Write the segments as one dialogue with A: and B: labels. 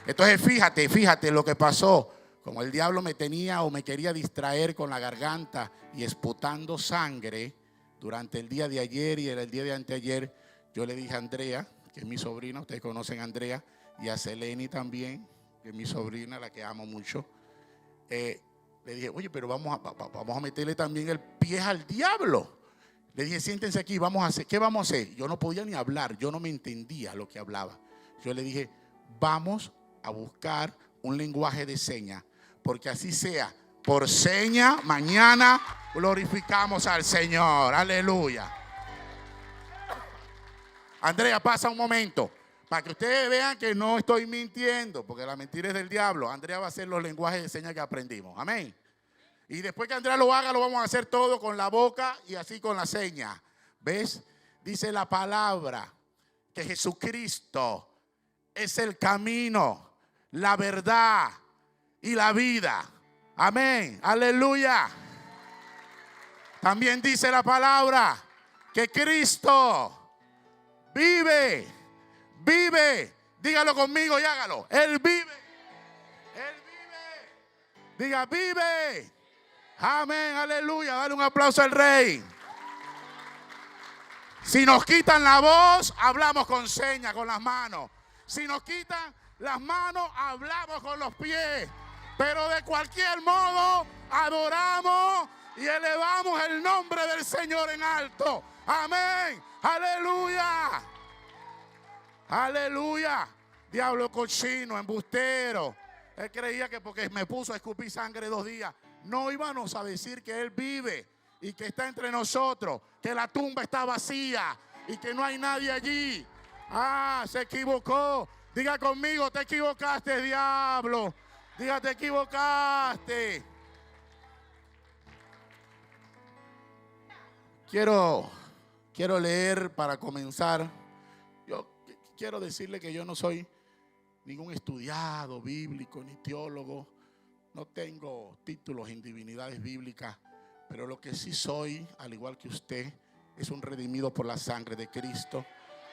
A: Entonces fíjate lo que pasó. Como el diablo me tenía o me quería distraer con la garganta y esputando sangre durante el día de ayer y el día de anteayer, yo le dije a Andrea, que es mi sobrina, ustedes conocen a Andrea, y a Seleni también, que es mi sobrina, la que amo mucho. Le dije, oye, pero vamos a meterle también el pie al diablo. Le dije, siéntense aquí, vamos a hacer, ¿qué vamos a hacer? Yo no podía ni hablar, yo no me entendía lo que hablaba. Yo le dije, vamos a buscar un lenguaje de señas, porque así sea, por seña, mañana glorificamos al Señor. Aleluya. Andrea, pasa un momento, para que ustedes vean que no estoy mintiendo, porque la mentira es del diablo. Andrea va a hacer los lenguajes de señas que aprendimos. Amén. Y después que Andrea lo haga, lo vamos a hacer todo con la boca y así con la seña. ¿Ves? Dice la palabra que Jesucristo es el camino, la verdad y la vida. Amén. Aleluya. También dice la palabra que Cristo vive. Dígalo conmigo y hágalo. Él vive. Diga, vive. Amén, aleluya. Dale un aplauso al Rey. Si nos quitan la voz, hablamos con señas, con las manos. Si nos quitan las manos, hablamos con los pies. Pero de cualquier modo, adoramos y elevamos el nombre del Señor en alto. Amén, aleluya. Aleluya. Diablo cochino, embustero. Él creía que porque me puso a escupir sangre 2 días, no íbamos a decir que Él vive y que está entre nosotros, que la tumba está vacía y que no hay nadie allí. Ah, se equivocó. Diga conmigo, te equivocaste, diablo. Diga, te equivocaste. Quiero leer para comenzar. Yo quiero decirle que yo no soy ningún estudiado bíblico ni teólogo. No tengo títulos en divinidades bíblicas, pero lo que sí soy, al igual que usted, es un redimido por la sangre de Cristo.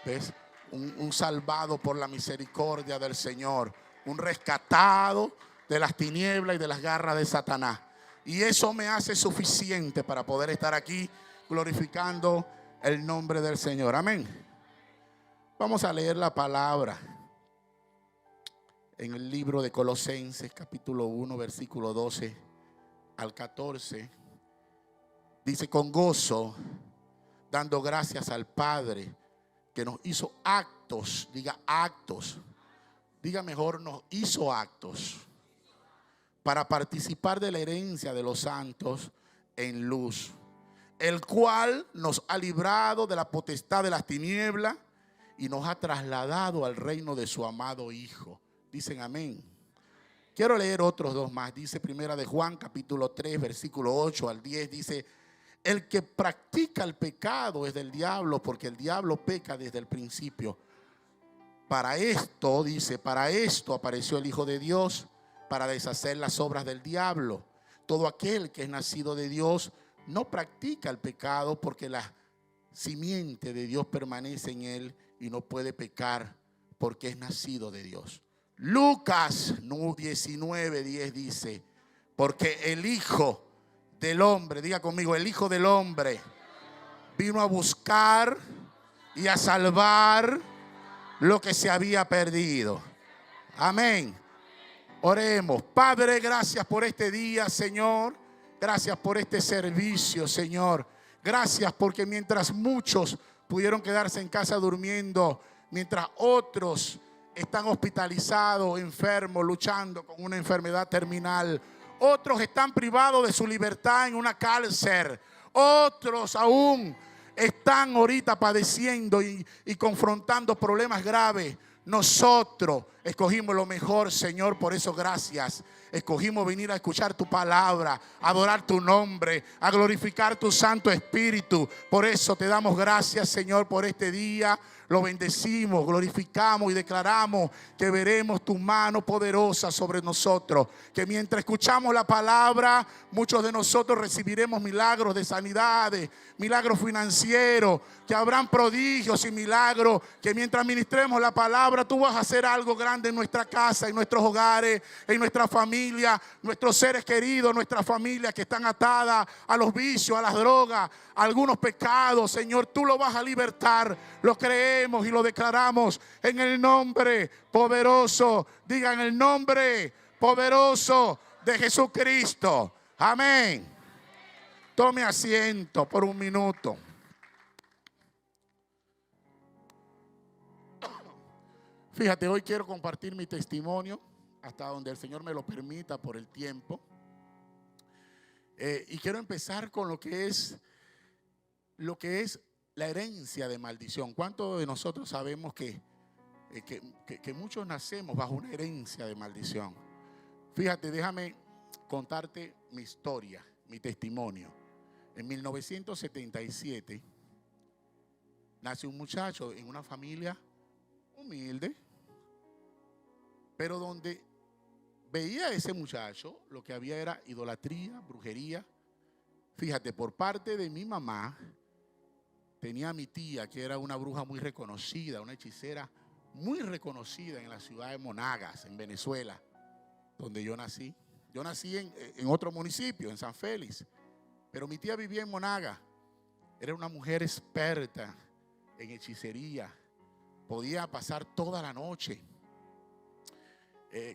A: ¿Ves? Un salvado por la misericordia del Señor, un rescatado de las tinieblas y de las garras de Satanás. Y eso me hace suficiente para poder estar aquí glorificando el nombre del Señor. Amén. Vamos a leer la palabra en el libro de Colosenses, capítulo 1, versículo 12 al 14. Dice, con gozo, dando gracias al Padre, que nos hizo actos, diga actos, diga mejor, nos hizo actos, para participar de la herencia de los santos en luz, el cual nos ha librado de la potestad de las tinieblas y nos ha trasladado al reino de su amado Hijo. Dicen amén. Quiero leer otros 2 más. Dice primera de Juan, capítulo 3, versículo 8 al 10. Dice, el que practica el pecado es del diablo, porque el diablo peca desde el principio. Para esto, dice, para esto apareció el Hijo de Dios, para deshacer las obras del diablo. Todo aquel que es nacido de Dios no practica el pecado, porque la simiente de Dios permanece en él y no puede pecar porque es nacido de Dios. Lucas 19:10 dice, porque el Hijo del Hombre, diga conmigo, el Hijo del Hombre vino a buscar y a salvar lo que se había perdido. Amén. Oremos. Padre, gracias por este día, Señor. Gracias por este servicio, Señor. Gracias porque mientras muchos pudieron quedarse en casa durmiendo, mientras otros están hospitalizados, enfermos, luchando con una enfermedad terminal, otros están privados de su libertad en una cárcel, otros aún están ahorita padeciendo y confrontando problemas graves. Nosotros escogimos lo mejor, Señor, por eso gracias. escogimos venir a escuchar tu palabra, a adorar tu nombre, a glorificar tu Santo Espíritu. Por eso te damos gracias, Señor, por este día. Lo bendecimos, glorificamos y declaramos que veremos tu mano poderosa sobre nosotros. Que mientras escuchamos la palabra, muchos de nosotros recibiremos milagros de sanidades, milagros financieros, que habrán prodigios y milagros. Que mientras ministremos la palabra, tú vas a hacer algo grande en nuestra casa, en nuestros hogares, en nuestra familia, nuestros seres queridos, nuestras familias que están atadas a los vicios, a las drogas, a algunos pecados. Señor, tú lo vas a libertar. Lo creemos y lo declaramos en el nombre poderoso. Digan el nombre poderoso de Jesucristo. Amén. Tome asiento por un minuto. Fíjate, hoy quiero compartir mi testimonio hasta donde el Señor me lo permita por el tiempo. Y quiero empezar con lo que es la herencia de maldición. ¿Cuántos de nosotros sabemos que muchos nacemos bajo una herencia de maldición? Fíjate, déjame contarte mi historia, mi testimonio. En 1977 nace un muchacho en una familia humilde, pero donde veía a ese muchacho, lo que había era idolatría, brujería. Fíjate, por parte de mi mamá, tenía a mi tía que era una bruja muy reconocida, una hechicera muy reconocida en la ciudad de Monagas, en Venezuela, donde yo nací. Yo nací en otro municipio, en San Félix, pero mi tía vivía en Monagas. Era una mujer experta en hechicería. Podía pasar toda la noche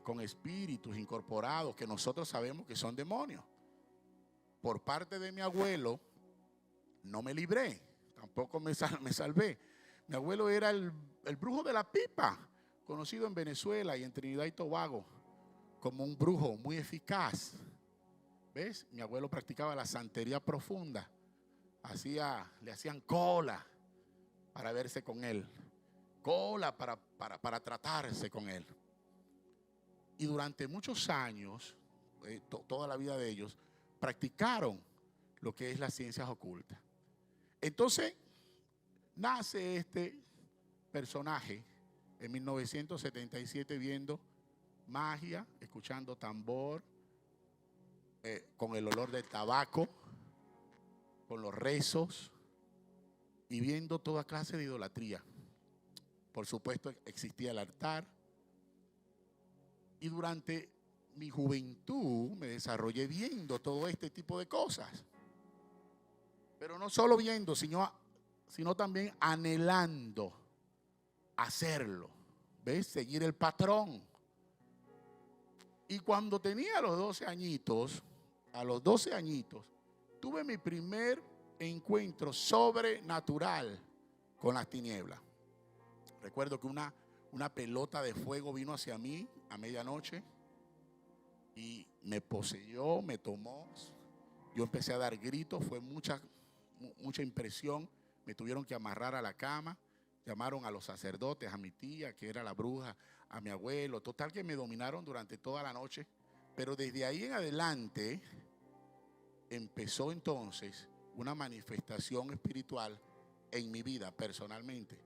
A: con espíritus incorporados que nosotros sabemos que son demonios. Por parte de mi abuelo, no me libré. Tampoco me salvé. Mi abuelo era el brujo de la pipa, conocido en Venezuela y en Trinidad y Tobago como un brujo muy eficaz. ¿Ves? Mi abuelo practicaba la santería profunda. Le hacían cola para verse con él. Cola para tratarse con él. Y durante muchos años, toda la vida de ellos, practicaron lo que es las ciencias ocultas. Entonces, nace este personaje en 1977 viendo magia, escuchando tambor, con el olor del tabaco, con los rezos y viendo toda clase de idolatría. Por supuesto, existía el altar. Y durante mi juventud me desarrollé viendo todo este tipo de cosas. Pero no solo viendo, sino también anhelando hacerlo. ¿Ves? Seguir el patrón. Y cuando tenía los 12 añitos, a los 12 añitos, tuve mi primer encuentro sobrenatural con las tinieblas. Recuerdo que una pelota de fuego vino hacia mí a medianoche y me poseyó, me tomó. Yo empecé a dar gritos, fue mucha impresión. Me tuvieron que amarrar a la cama. Llamaron a los sacerdotes, a mi tía, que era la bruja, a mi abuelo. Total que me dominaron durante toda la noche. Pero desde ahí en adelante empezó entonces una manifestación espiritual en mi vida personalmente.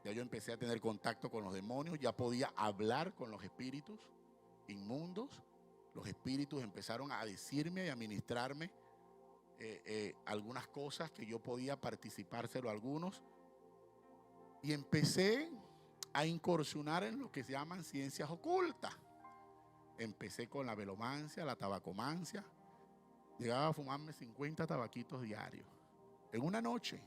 A: Ya yo empecé a tener contacto con los demonios, ya podía hablar con los espíritus inmundos. Los espíritus empezaron a decirme y a ministrarme algunas cosas que yo podía participárselo a algunos. Y empecé a incursionar en lo que se llaman ciencias ocultas. Empecé con la velomancia, la tabacomancia. Llegaba a fumarme 50 tabaquitos diarios. En una noche,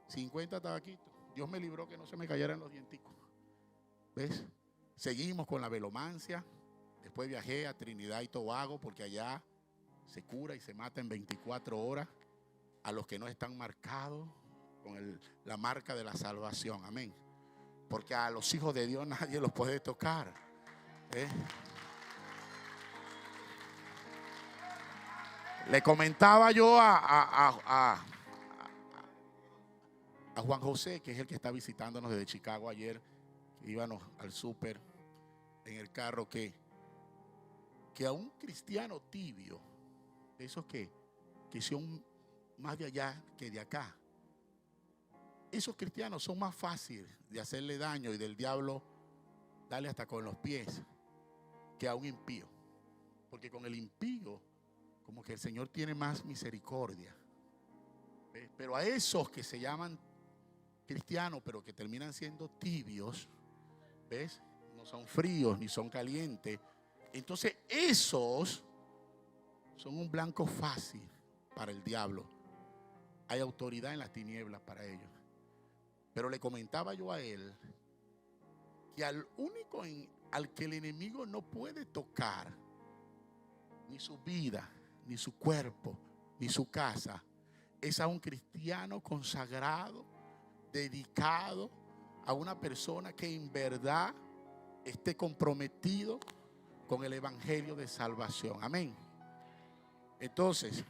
A: 50 tabaquitos. Dios me libró que no se me cayeran los dienticos. ¿Ves? Seguimos con la velomancia. Después viajé a Trinidad y Tobago porque allá se cura y se mata en 24 horas a los que no están marcados con la marca de la salvación. Amén. Porque a los hijos de Dios nadie los puede tocar. Le comentaba yo a Juan José, que es el que está visitándonos desde Chicago ayer, que íbamos al súper en el carro, que que a un cristiano tibio, de esos que son más de allá que de acá, esos cristianos son más fáciles de hacerle daño y del diablo darle hasta con los pies que a un impío. Porque con el impío, como que el Señor tiene más misericordia. ¿Ves? Pero a esos que se llaman cristianos, pero que terminan siendo tibios, ¿ves? No son fríos ni son calientes. Entonces esos son un blanco fácil para el diablo. Hay autoridad en las tinieblas para ellos. Pero le comentaba yo a él que al único al que el enemigo no puede tocar ni su vida, ni su cuerpo, ni su casa, es a un cristiano consagrado, dedicado, a una persona que en verdad esté comprometido con el evangelio de salvación. Amén. Entonces,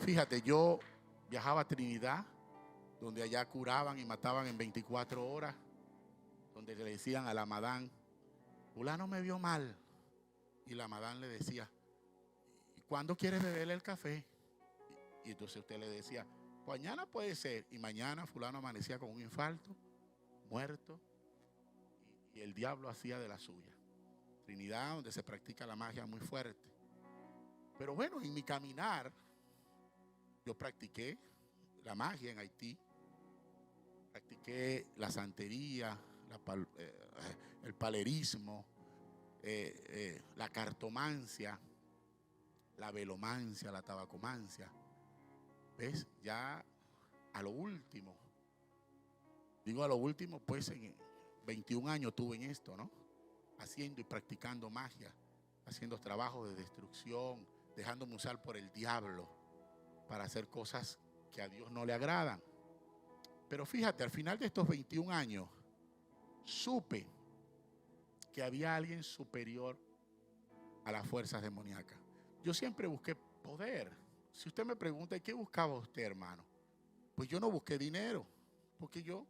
A: fíjate, yo viajaba a Trinidad, donde allá curaban y mataban en 24 horas, donde le decían a la madame, fulano me vio mal. Y la madame le decía, ¿cuándo quieres beberle el café? Y entonces usted le decía, mañana puede ser. Y mañana fulano amanecía con un infarto, muerto, y el diablo hacía de la suya. Trinidad, donde se practica la magia muy fuerte. Pero bueno, en mi caminar, yo practiqué la magia en Haití, practiqué la santería, el palerismo, la cartomancia, la velomancia, la tabacomancia. ¿Ves? Ya a lo último, digo a lo último, pues en 21 años tuve en esto, ¿no? Haciendo y practicando magia, haciendo trabajos de destrucción, dejándome usar por el diablo para hacer cosas que a Dios no le agradan. Pero fíjate, al final de estos 21 años, supe que había alguien superior a las fuerzas demoníacas. Yo siempre busqué poder. Si usted me pregunta, ¿qué buscaba usted, hermano? Pues yo no busqué dinero, porque yo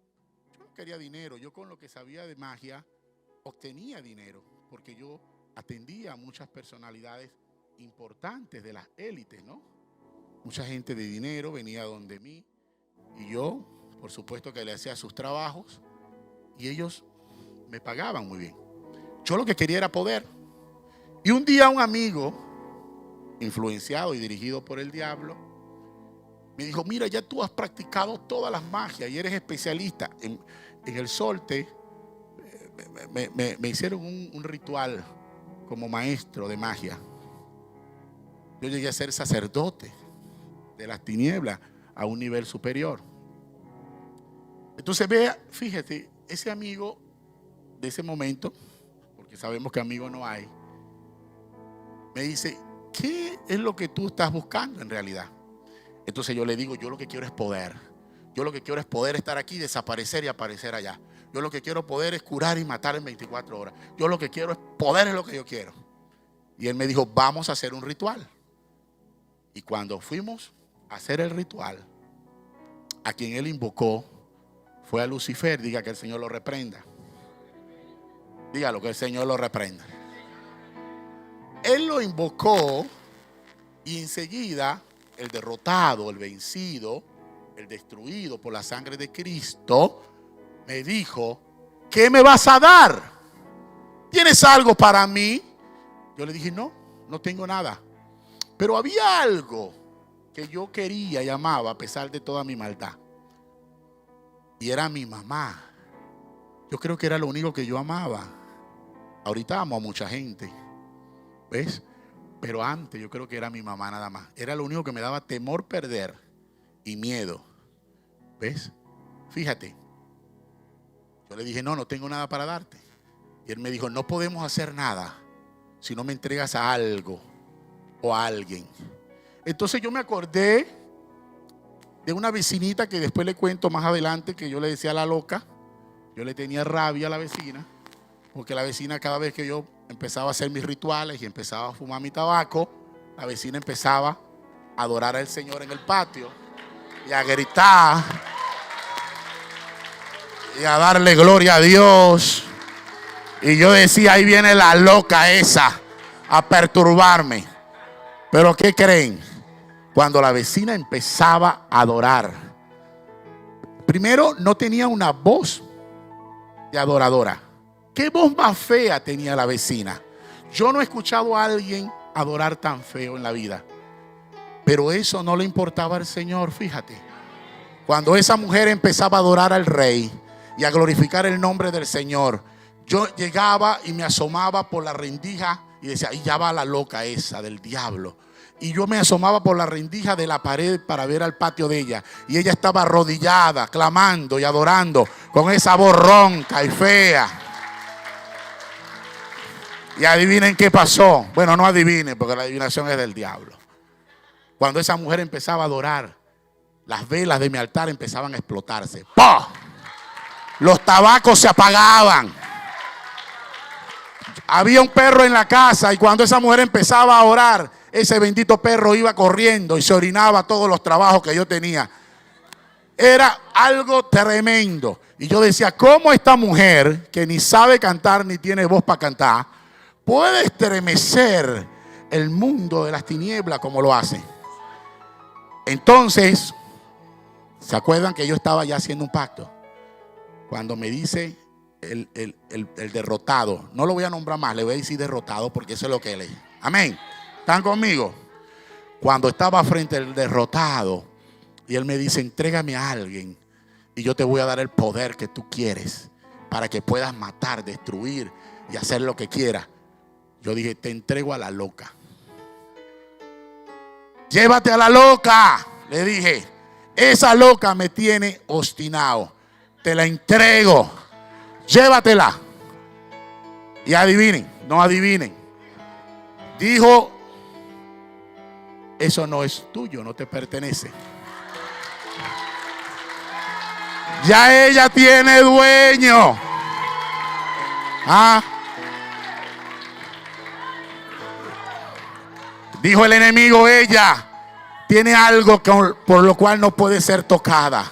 A: no quería dinero. Yo con lo que sabía de magia obtenía dinero, porque yo atendía a muchas personalidades importantes de las élites, ¿no? Mucha gente de dinero venía donde mí y yo, por supuesto que le hacía sus trabajos y ellos me pagaban muy bien. Yo lo que quería era poder. Y un día un amigo, influenciado y dirigido por el diablo, me dijo, mira, ya tú has practicado todas las magias y eres especialista. En el Solte me hicieron un ritual como maestro de magia. Yo llegué a ser sacerdote de las tinieblas a un nivel superior. Entonces vea, fíjate, ese amigo de ese momento, porque sabemos que amigos no hay, me dice, ¿qué es lo que tú estás buscando en realidad? Entonces yo le digo, yo lo que quiero es poder. Yo lo que quiero es poder estar aquí, desaparecer y aparecer allá. Yo lo que quiero poder es curar y matar en 24 horas. Yo lo que quiero es poder, es lo que yo quiero. Y él me dijo, vamos a hacer un ritual. Y cuando fuimos a hacer el ritual, a quien él invocó fue a Lucifer. Diga que el Señor lo reprenda. Dígalo, que el Señor lo reprenda. Él lo invocó y enseguida el derrotado, el vencido, el destruido por la sangre de Cristo, me dijo, ¿qué me vas a dar? ¿Tienes algo para mí? Yo le dije, no tengo nada. Pero había algo que yo quería y amaba a pesar de toda mi maldad. Y era mi mamá. Yo creo que era lo único que yo amaba. Ahorita amo a mucha gente, ¿ves? Pero antes yo creo que era mi mamá nada más. Era lo único que me daba temor perder y miedo, ¿ves? Fíjate. Yo le dije, no tengo nada para darte. Y él me dijo, no podemos hacer nada si no me entregas a algo o a alguien. Entonces yo me acordé de una vecinita que después le cuento más adelante, que yo le decía la loca. Yo le tenía rabia a la vecina, porque la vecina, cada vez que yo empezaba a hacer mis rituales y empezaba a fumar mi tabaco, la vecina empezaba a adorar al Señor en el patio y a gritar. y a darle gloria a Dios. Y yo decía, ahí viene la loca esa a perturbarme. Pero ¿qué creen? Cuando la vecina empezaba a adorar, primero no tenía una voz de adoradora. ¿Qué voz más fea tenía la vecina? Yo no he escuchado a alguien adorar tan feo en la vida. Pero eso no le importaba al Señor, fíjate. Cuando esa mujer empezaba a adorar al Rey y a glorificar el nombre del Señor, yo llegaba y me asomaba por la rendija y decía, ahí ya va la loca esa del diablo. Y yo me asomaba por la rendija de la pared para ver al patio de ella. Y ella estaba arrodillada, clamando y adorando con esa voz ronca y fea. Y adivinen qué pasó. Bueno, no adivinen, porque la adivinación es del diablo. Cuando esa mujer empezaba a adorar, las velas de mi altar empezaban a explotarse. ¡Pah! Los tabacos se apagaban. Había un perro en la casa y cuando esa mujer empezaba a orar, ese bendito perro iba corriendo y se orinaba todos los trabajos que yo tenía. Era algo tremendo. Y yo decía, ¿cómo esta mujer, que ni sabe cantar ni tiene voz para cantar, puede estremecer el mundo de las tinieblas como lo hace? Entonces, ¿se acuerdan que yo estaba ya haciendo un pacto? Cuando me dice el derrotado, no lo voy a nombrar más, le voy a decir derrotado porque eso es lo que él es. Amén. ¿Están conmigo? Cuando estaba frente al derrotado y él me dice, entrégame a alguien y yo te voy a dar el poder que tú quieres para que puedas matar, destruir y hacer lo que quieras. Yo dije, te entrego a la loca. Llévate a la loca, le dije. Esa loca me tiene obstinado. Te la entrego. Llévatela. Y adivinen, no adivinen. Dijo, eso no es tuyo, no te pertenece. Ya ella tiene dueño. Dijo el enemigo, ella tiene algo por lo cual no puede ser tocada.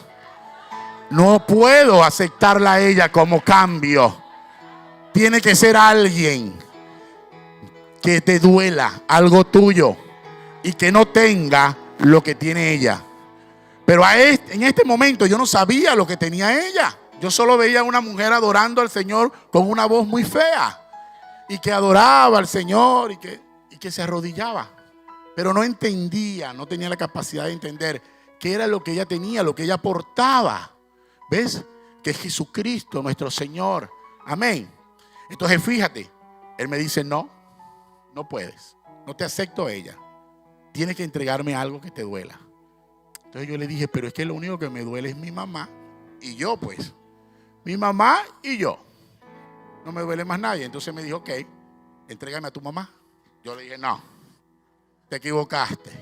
A: No puedo aceptarla a ella como cambio. Tiene que ser alguien que te duela, algo tuyo, y que no tenga lo que tiene ella. Pero en este momento yo no sabía lo que tenía ella. Yo solo veía a una mujer adorando al Señor con una voz muy fea y que adoraba al Señor y que se arrodillaba. Pero no entendía, no tenía la capacidad de entender qué era lo que ella tenía, lo que ella portaba. ¿Ves? Que es Jesucristo, nuestro Señor. Amén. Entonces fíjate, Él me dice, no puedes, no te acepto a ella. Tienes que entregarme algo que te duela. Entonces yo le dije, pero es que lo único que me duele es mi mamá y yo, pues. Mi mamá y yo. No me duele más nadie. Entonces me dijo, ok, entrégame a tu mamá. Yo le dije, no, te equivocaste.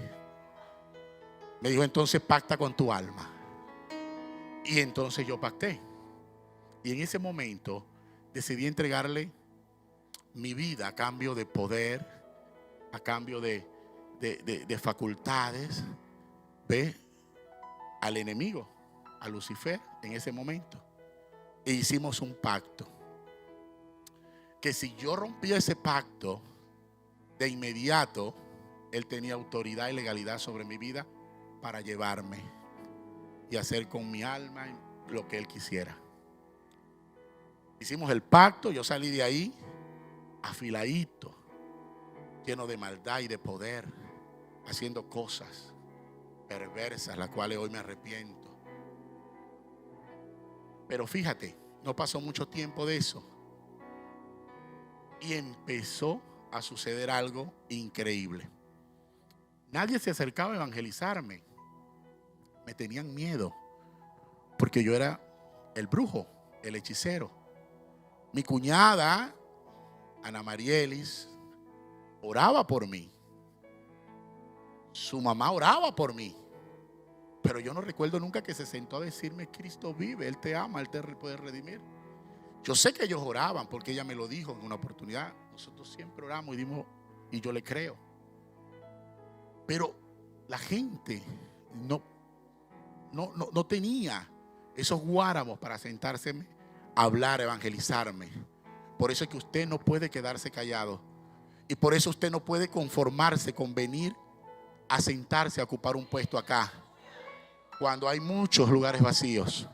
A: Me dijo, entonces pacta con tu alma. Y entonces yo pacté. Y en ese momento decidí entregarle mi vida a cambio de poder, a cambio de facultades, ¿ve? Al enemigo, a Lucifer en ese momento. E hicimos un pacto. Que si yo rompía ese pacto, de inmediato, él tenía autoridad y legalidad sobre mi vida para llevarme y hacer con mi alma lo que él quisiera. Hicimos el pacto, yo salí de ahí afiladito, lleno de maldad y de poder, haciendo cosas perversas, las cuales hoy me arrepiento. Pero fíjate, no pasó mucho tiempo de eso y empezó a suceder algo increíble. Nadie se acercaba a evangelizarme. Me tenían miedo porque yo era el brujo, el hechicero. Mi cuñada, Ana Marielis, oraba por mí. Su mamá oraba por mí. Pero yo no recuerdo nunca que se sentó a decirme, Cristo vive, Él te ama, Él te puede redimir. Yo sé que ellos oraban porque ella me lo dijo en una oportunidad. Nosotros siempre oramos y yo le creo. Pero la gente no tenía esos guáramos para sentarse hablar, evangelizarme. Por eso es que usted no puede quedarse callado. Y por eso usted no puede conformarse con venir a sentarse a ocupar un puesto acá, cuando hay muchos lugares vacíos.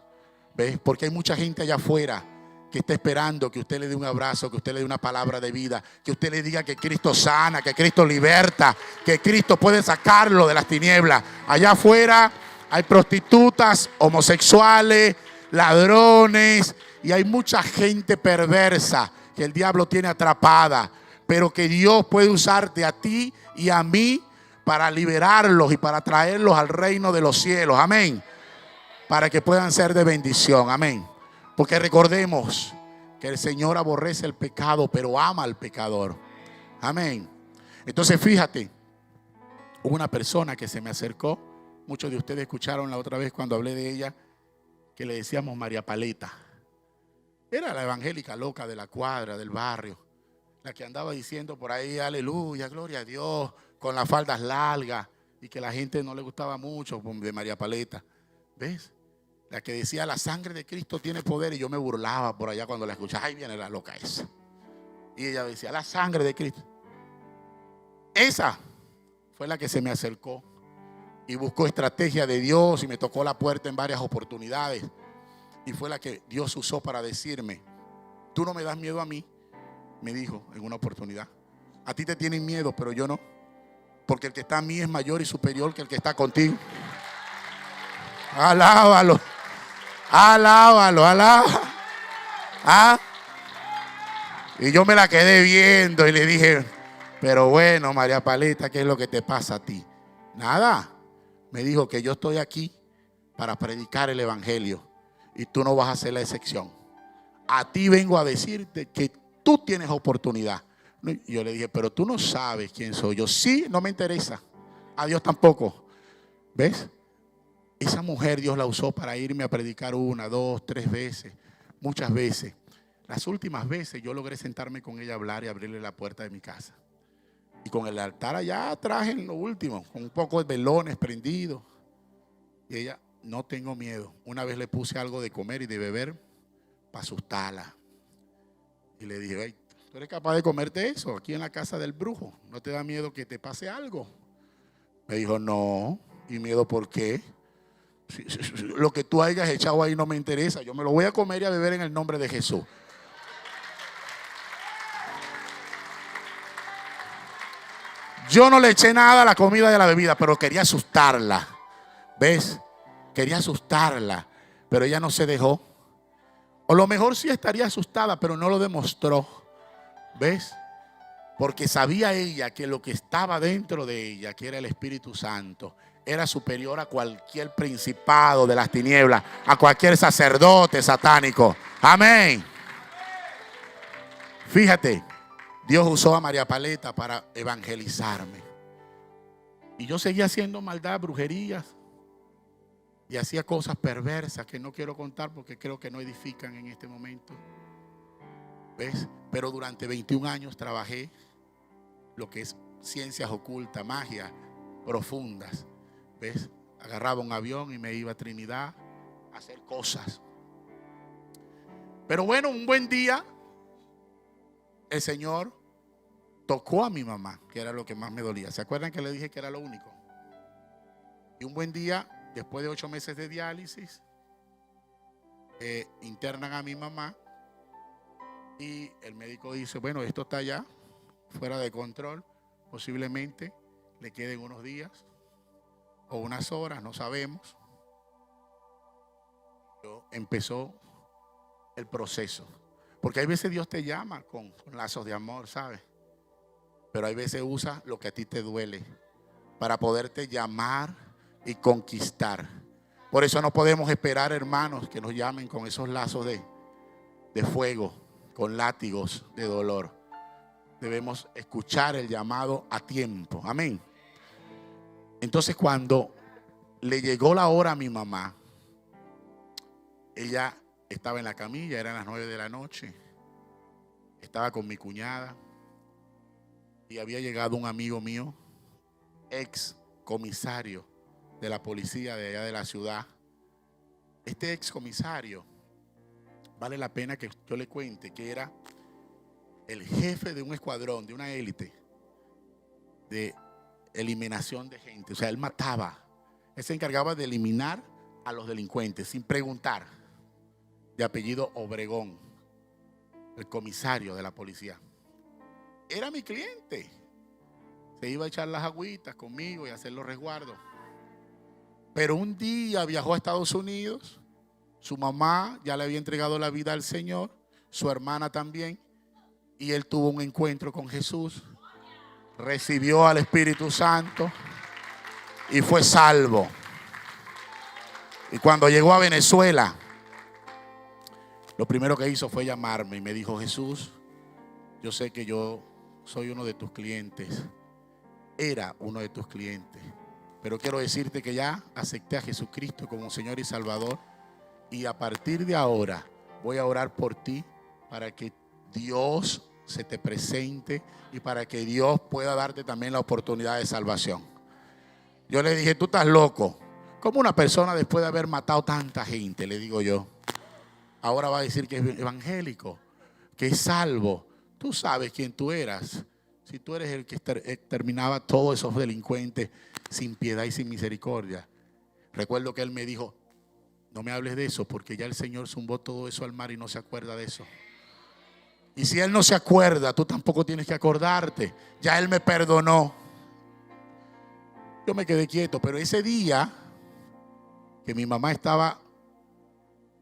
A: ¿Ves? Porque hay mucha gente allá afuera que está esperando que usted le dé un abrazo, que usted le dé una palabra de vida, que usted le diga que Cristo sana, que Cristo liberta, que Cristo puede sacarlo de las tinieblas. Allá afuera hay prostitutas, homosexuales, ladrones, y hay mucha gente perversa que el diablo tiene atrapada, pero que Dios puede usarte a ti y a mí para liberarlos y para traerlos al reino de los cielos. Amén. Para que puedan ser de bendición. Amén. Porque recordemos que el Señor aborrece el pecado, pero ama al pecador. Amén. Entonces fíjate, hubo una persona que se me acercó. Muchos de ustedes escucharon la otra vez cuando hablé de ella, que le decíamos María Paleta. Era la evangélica loca de la cuadra, del barrio, la que andaba diciendo por ahí, aleluya, gloria a Dios, con las faldas largas, y que la gente no le gustaba mucho de María Paleta. ¿Ves? La que decía, la sangre de Cristo tiene poder, y yo me burlaba por allá cuando la escuchaba. Ahí viene la loca esa. Y ella decía, la sangre de Cristo. Esa fue la que se me acercó y buscó estrategia de Dios y me tocó la puerta en varias oportunidades. Y fue la que Dios usó para decirme, tú no me das miedo a mí, me dijo en una oportunidad. A ti te tienen miedo, pero yo no. Porque el que está a mí es mayor y superior que el que está contigo. Alábalo. Alábalo, alábalo. ¿Ah? Y yo me la quedé viendo y le dije, pero bueno, María Paleta, ¿qué es lo que te pasa a ti? Nada. Me dijo que yo estoy aquí para predicar el evangelio y tú no vas a ser la excepción. A ti vengo a decirte que tú tienes oportunidad. Y yo le dije, pero tú no sabes quién soy yo. Sí, no me interesa. A Dios tampoco. ¿Ves? Esa mujer Dios la usó para irme a predicar 1, 2, 3 veces, muchas veces. Las últimas veces yo logré sentarme con ella a hablar y abrirle la puerta de mi casa. Y con el altar allá atrás en lo último, con un poco de velones prendidos. Y ella, no tengo miedo. Una vez le puse algo de comer y de beber para asustarla. Y le dije, hey, ¿tú eres capaz de comerte eso aquí en la casa del brujo? ¿No te da miedo que te pase algo? Me dijo, no. ¿Y miedo por qué? Lo que tú hayas echado ahí no me interesa. Yo me lo voy a comer y a beber en el nombre de Jesús. Yo no le eché nada a la comida y a la bebida, pero quería asustarla. ¿Ves? Quería asustarla, pero ella no se dejó. O lo mejor sí estaría asustada, pero no lo demostró. ¿Ves? Porque sabía ella que lo que estaba dentro de ella, que era el Espíritu Santo, era superior a cualquier principado de las tinieblas, a cualquier sacerdote satánico. Amén. Fíjate, Dios usó a María Paleta para evangelizarme. Y yo seguía haciendo maldad, brujerías. Y hacía cosas perversas que no quiero contar porque creo que no edifican en este momento. ¿Ves? Pero durante 21 años trabajé lo que es ciencias ocultas, magia profundas. ¿Ves? Agarraba un avión y me iba a Trinidad a hacer cosas. Pero bueno, un buen día el Señor tocó a mi mamá, que era lo que más me dolía. ¿Se acuerdan que le dije que era lo único? Y un buen día, después de 8 meses de diálisis, internan a mi mamá y el médico dice, bueno, esto está ya fuera de control, posiblemente le queden unos días o unas horas, no sabemos. Empezó el proceso, porque hay veces Dios te llama con lazos de amor, ¿sabes? Pero hay veces usa lo que a ti te duele para poderte llamar y conquistar. Por eso no podemos esperar, hermanos, que nos llamen con esos lazos de fuego, con látigos de dolor. Debemos escuchar el llamado a tiempo. Amén. Entonces, cuando le llegó la hora a mi mamá, ella estaba en la camilla, eran las 9 de la noche. Estaba con mi cuñada y había llegado un amigo mío, ex comisario de la policía de allá de la ciudad. Este ex comisario vale la pena que yo le cuente que era el jefe de un escuadrón, de una élite de eliminación de gente. O sea, él mataba. Él se encargaba de eliminar a los delincuentes sin preguntar. De apellido Obregón, el comisario de la policía. Era mi cliente. Se iba a echar las agüitas conmigo y hacer los resguardos. Pero un día viajó a Estados Unidos. Su mamá ya le había entregado la vida al Señor, su hermana también, y él tuvo un encuentro con Jesús, recibió al Espíritu Santo y fue salvo. Y cuando llegó a Venezuela, lo primero que hizo fue llamarme y me dijo: Jesús, yo sé que yo soy uno de tus clientes, era uno de tus clientes, pero quiero decirte que ya acepté a Jesucristo como Señor y Salvador. Y a partir de ahora voy a orar por ti para que Dios se te presente y para que Dios pueda darte también la oportunidad de salvación. Yo le dije: tú estás loco. ¿Cómo una persona después de haber matado tanta gente, le digo yo, ahora va a decir que es evangélico, que es salvo? Tú sabes quién tú eras. Si tú eres el que exterminaba a todos esos delincuentes sin piedad y sin misericordia. Recuerdo que él me dijo: no me hables de eso, porque ya el Señor zumbó todo eso al mar y no se acuerda de eso. Y si Él no se acuerda, tú tampoco tienes que acordarte. Ya Él me perdonó. Yo me quedé quieto, pero ese día que mi mamá estaba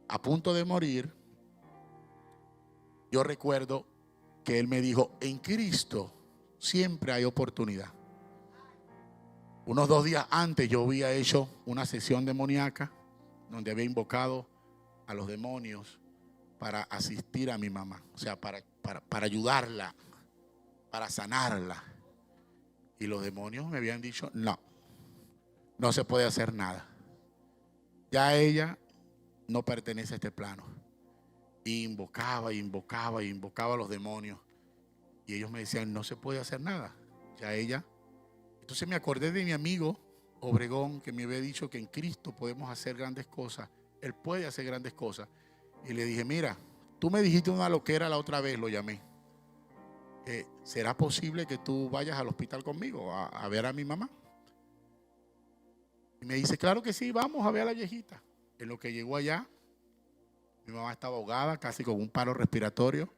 A: a punto de morir, yo recuerdo que Él me dijo: en Cristo siempre hay oportunidad. Unos 2 días antes yo había hecho una sesión demoníaca donde había invocado a los demonios para asistir a mi mamá, o sea, para ayudarla, para sanarla. Y los demonios me habían dicho: no se puede hacer nada. Ya ella no pertenece a este plano. Y invocaba a los demonios. Y ellos me decían: no se puede hacer nada. Ya ella. Entonces me acordé de mi amigo Obregón, que me había dicho que en Cristo podemos hacer grandes cosas. Él puede hacer grandes cosas. Y le dije: mira, tú me dijiste una loquera la otra vez, lo llamé. ¿Será posible que tú vayas al hospital conmigo a ver a mi mamá? Y me dice: claro que sí, vamos a ver a la viejita. En lo que llegó allá, mi mamá estaba ahogada, casi con un paro respiratorio.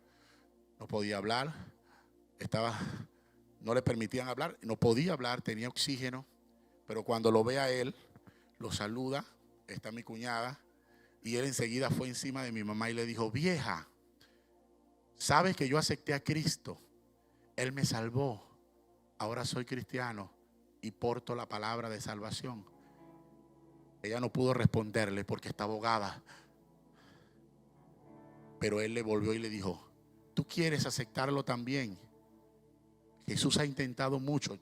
A: No podía hablar. No le permitían hablar. No podía hablar, tenía oxígeno. Pero cuando lo ve a él, lo saluda, está mi cuñada, y él enseguida fue encima de mi mamá y le dijo: vieja, sabes que yo acepté a Cristo, Él me salvó, ahora soy cristiano y porto la palabra de salvación. Ella no pudo responderle porque estaba ahogada, pero él le volvió y le dijo: ¿tú quieres aceptarlo también? Jesús ha intentado mucho,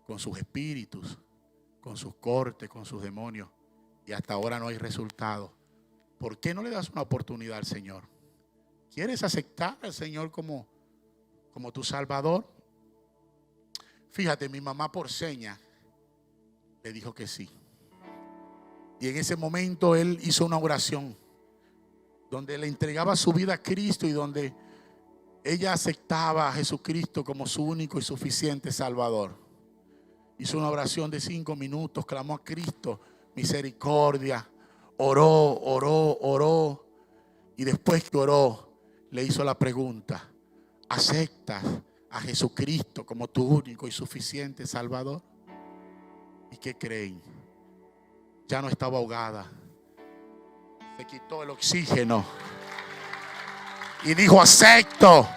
A: con sus espíritus, con sus cortes, con sus demonios, y hasta ahora no hay resultado. ¿Por qué no le das una oportunidad al Señor? ¿Quieres aceptar al Señor como tu Salvador? Fíjate, mi mamá por señas le dijo que sí. Y en ese momento él hizo una oración donde le entregaba su vida a Cristo y donde ella aceptaba a Jesucristo como su único y suficiente Salvador. Hizo una oración de 5 minutos, clamó a Cristo misericordia, oró. Y después que oró, le hizo la pregunta: ¿aceptas a Jesucristo como tu único y suficiente Salvador? ¿Y qué creen? Ya no estaba ahogada. Se quitó el oxígeno y dijo: acepto,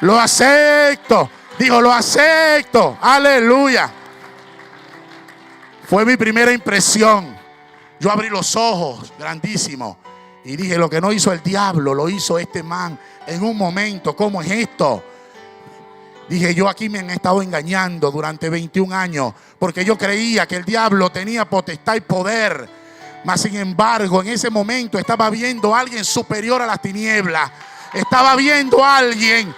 A: lo acepto. Dijo: lo acepto, aleluya. Fue mi primera impresión. Yo abrí los ojos grandísimos y dije: lo que no hizo el diablo, lo hizo este man en un momento. ¿Cómo es esto? Dije yo: aquí me han estado engañando durante 21 años porque yo creía que el diablo tenía potestad y poder. Mas sin embargo, en ese momento estaba viendo a alguien superior a las tinieblas. Estaba viendo a alguien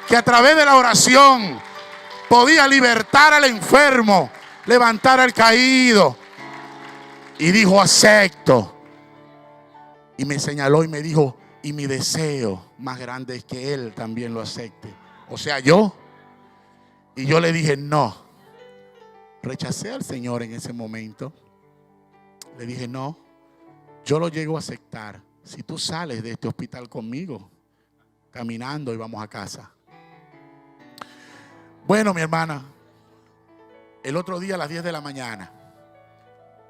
A: que a través de la oración podía libertar al enfermo, levantar al caído. Y dijo: acepto. Y me señaló y me dijo, y mi deseo más grande es que Él también lo acepte. O sea, yo. Y yo le dije, no. Rechacé al Señor en ese momento. Le dije, no, yo lo llego a aceptar si tú sales de este hospital conmigo, caminando, y vamos a casa. Bueno, mi hermana, el otro día a las 10 de la mañana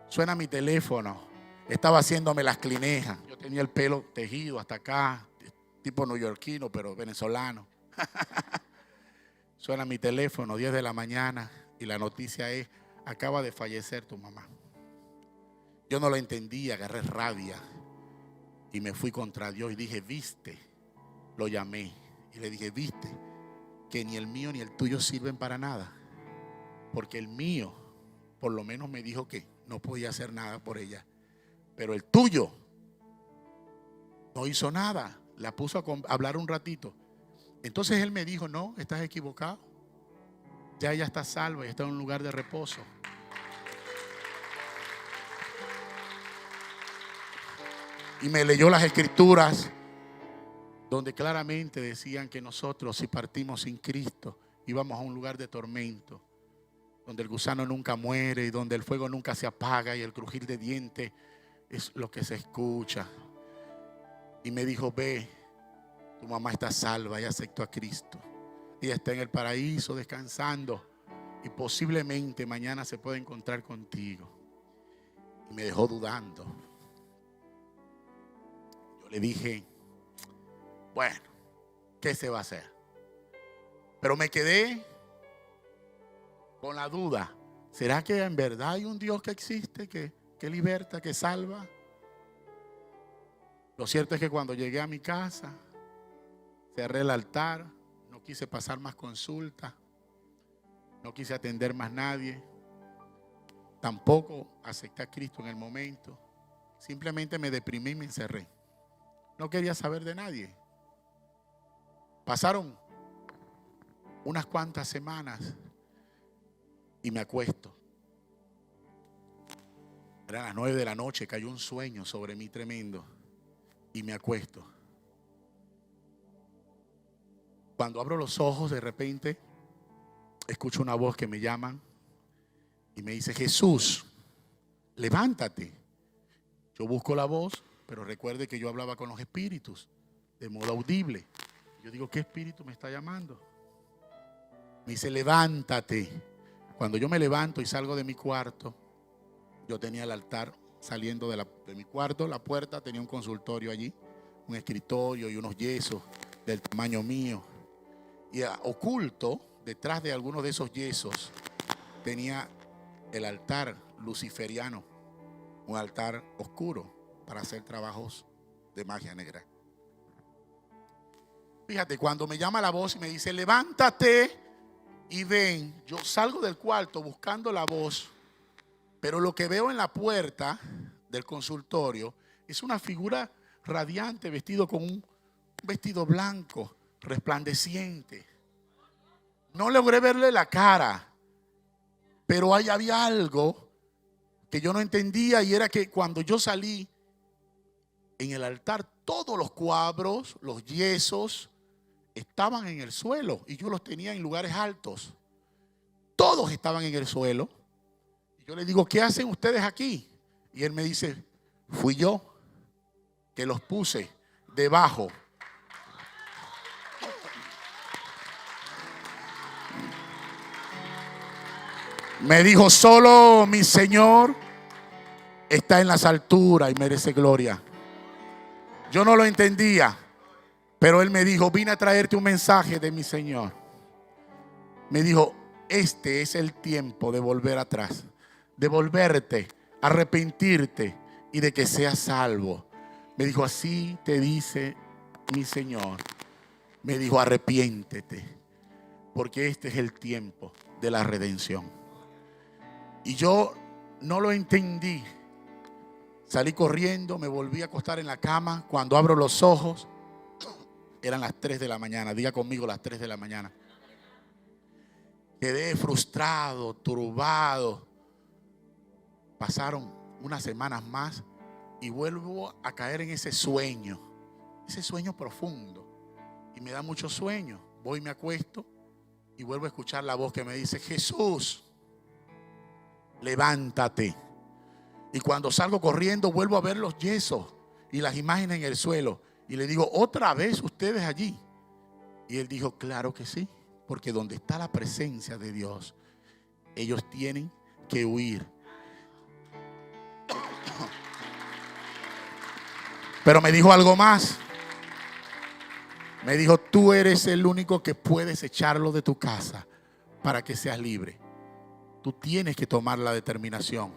A: suena mi teléfono. Estaba haciéndome las clinejas. Yo tenía el pelo tejido hasta acá, tipo neoyorquino, pero venezolano. Suena mi teléfono, 10 de la mañana, y la noticia es: acaba de fallecer tu mamá. Yo no lo entendía, agarré rabia y me fui contra Dios y dije, viste, lo llamé y le dije, viste, que ni el mío ni el tuyo sirven para nada, porque el mío por lo menos me dijo que no podía hacer nada por ella, pero el tuyo no hizo nada, la puso a hablar un ratito. Entonces él me dijo, no, estás equivocado, ya ella está salva y está en un lugar de reposo. Y me leyó las escrituras donde claramente decían que nosotros, si partimos sin Cristo, íbamos a un lugar de tormento, donde el gusano nunca muere y donde el fuego nunca se apaga y el crujir de dientes es lo que se escucha. Y me dijo, ve, tu mamá está salva, ella aceptó a Cristo, ella está en el paraíso descansando y posiblemente mañana se puede encontrar contigo. Y me dejó dudando. Yo le dije, bueno, ¿qué se va a hacer? Pero me quedé con la duda. ¿Será que en verdad hay un Dios que existe, que liberta, que salva? Lo cierto es que cuando llegué a mi casa, cerré el altar, no quise pasar más consulta, no quise atender más nadie, tampoco acepté a Cristo en el momento. Simplemente me deprimí y me encerré. No quería saber de nadie. Pasaron unas cuantas semanas y me acuesto. Eran las 9 de la noche, cayó un sueño sobre mí tremendo y me acuesto. Cuando abro los ojos, de repente escucho una voz que me llama y me dice, Jesús, levántate. Yo busco la voz, pero recuerde que yo hablaba con los espíritus de modo audible. Yo digo, ¿qué espíritu me está llamando? Me dice, levántate. Cuando yo me levanto y salgo de mi cuarto, yo tenía el altar saliendo de mi cuarto, la puerta tenía un consultorio allí, un escritorio y unos yesos del tamaño mío. Y oculto, detrás de algunos de esos yesos, tenía el altar luciferiano, un altar oscuro para hacer trabajos de magia negra. Fíjate, cuando me llama la voz y me dice, levántate y ven, yo salgo del cuarto buscando la voz, pero lo que veo en la puerta del consultorio es una figura radiante vestido con un vestido blanco, resplandeciente. No logré verle la cara, pero ahí había algo que yo no entendía, y era que cuando yo salí en el altar, todos los cuadros, los yesos, estaban en el suelo y yo los tenía en lugares altos. Todos estaban en el suelo. Y yo le digo, ¿qué hacen ustedes aquí? Y él me dice, fui yo que los puse debajo. Me dijo, solo mi Señor está en las alturas y merece gloria. Yo no lo entendía, pero él me dijo, vine a traerte un mensaje de mi Señor. Me dijo, este es el tiempo de volver atrás, de volverte, arrepentirte y de que seas salvo. Me dijo, así te dice mi Señor. Me dijo, arrepiéntete, porque este es el tiempo de la redención. Y yo no lo entendí. Salí corriendo, me volví a acostar en la cama. Cuando abro los ojos, eran las 3 de la mañana. Diga conmigo, las 3 de la mañana. Quedé frustrado, turbado. Pasaron unas semanas más y vuelvo a caer en ese sueño profundo. Y me da mucho sueño. Voy y me acuesto y vuelvo a escuchar la voz que me dice: Jesús, levántate. Y cuando salgo corriendo vuelvo a ver los yesos y las imágenes en el suelo. Y le digo: ¿otra vez ustedes allí? Y él dijo: claro que sí, porque donde está la presencia de Dios, ellos tienen que huir. Pero me dijo algo más. Me dijo: tú eres el único que puedes echarlo de tu casa para que seas libre. Tú tienes que tomar la determinación.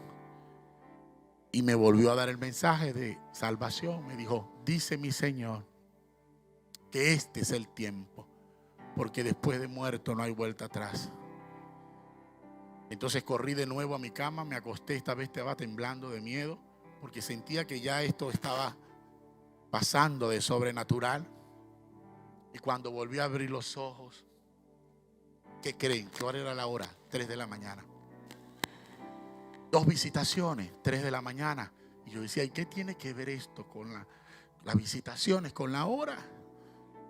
A: Y me volvió a dar el mensaje de salvación. Me dijo: dice mi Señor que este es el tiempo, porque después de muerto no hay vuelta atrás. Entonces corrí de nuevo a mi cama, me acosté. Esta vez estaba temblando de miedo, porque sentía que ya esto estaba pasando de sobrenatural. Y cuando volví a abrir los ojos, ¿qué creen? ¿Qué hora era la hora? 3 de la mañana. 2 visitaciones, 3 de la mañana. Y yo decía: ¿y qué tiene que ver esto con las visitaciones, con la hora?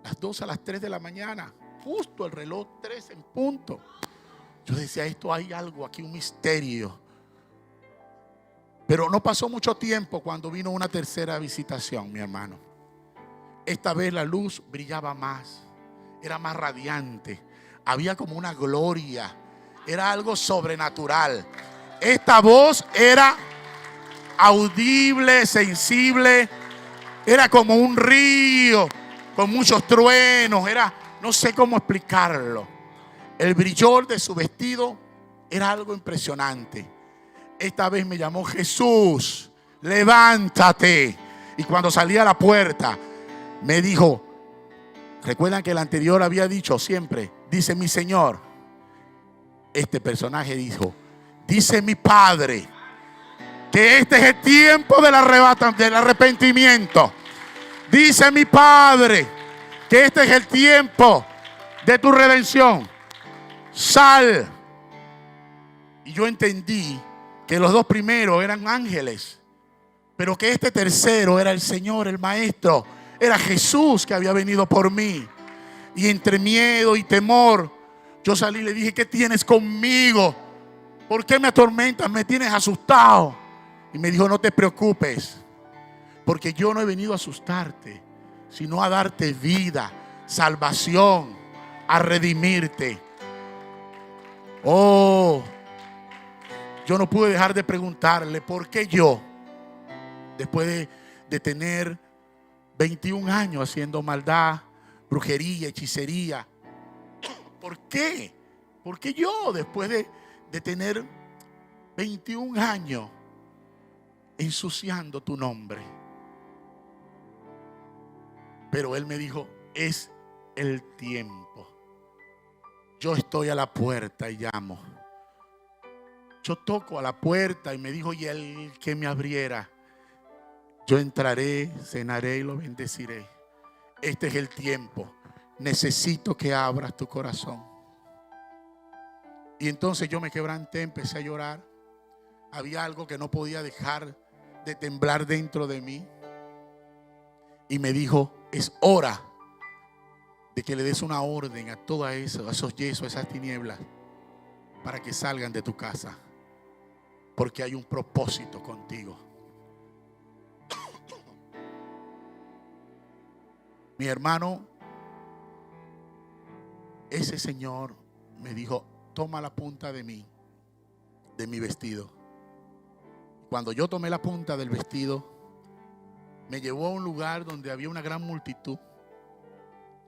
A: Las 2 a las 3 de la mañana, justo el reloj 3 en punto. Yo decía: esto hay algo aquí, un misterio. Pero no pasó mucho tiempo cuando vino una tercera visitación, mi hermano. Esta vez la luz brillaba más, era más radiante, había como una gloria, era algo sobrenatural. Esta voz era audible, sensible, era como un río con muchos truenos, no sé cómo explicarlo. El brillo de su vestido era algo impresionante. Esta vez me llamó: Jesús, levántate. Y cuando salí a la puerta me dijo, recuerdan que el anterior había dicho siempre: dice mi Señor. Este personaje dijo: dice mi Padre que este es el tiempo del arrepentimiento. Dice mi Padre que este es el tiempo de tu redención. Sal. Y yo entendí que los 2 primeros eran ángeles, pero que este tercero era el Señor, el Maestro. Era Jesús que había venido por mí. Y entre miedo y temor, yo salí y le dije: ¿qué tienes conmigo? ¿Por qué me atormentas? Me tienes asustado. Y me dijo: no te preocupes, porque yo no he venido a asustarte, sino a darte vida, salvación, a redimirte. Oh, yo no pude dejar de preguntarle: ¿por qué yo, después de tener 21 años haciendo maldad, brujería, hechicería, ¿por qué? ¿Por qué yo, después de tener 21 años ensuciando tu nombre? Pero él me dijo: es el tiempo. Yo estoy a la puerta y llamo. Yo toco a la puerta y me dijo: y el que me abriera, yo entraré, cenaré y lo bendeciré. Este es el tiempo. Necesito que abras tu corazón. Y entonces yo me quebranté, empecé a llorar. Había algo que no podía dejar de temblar dentro de mí. Y me dijo: es hora de que le des una orden a todo eso, a esos yesos, a esas tinieblas, para que salgan de tu casa, porque hay un propósito contigo. Mi hermano, ese señor me dijo: toma la punta de mi vestido. Cuando yo tomé la punta del vestido, me llevó a un lugar donde había una gran multitud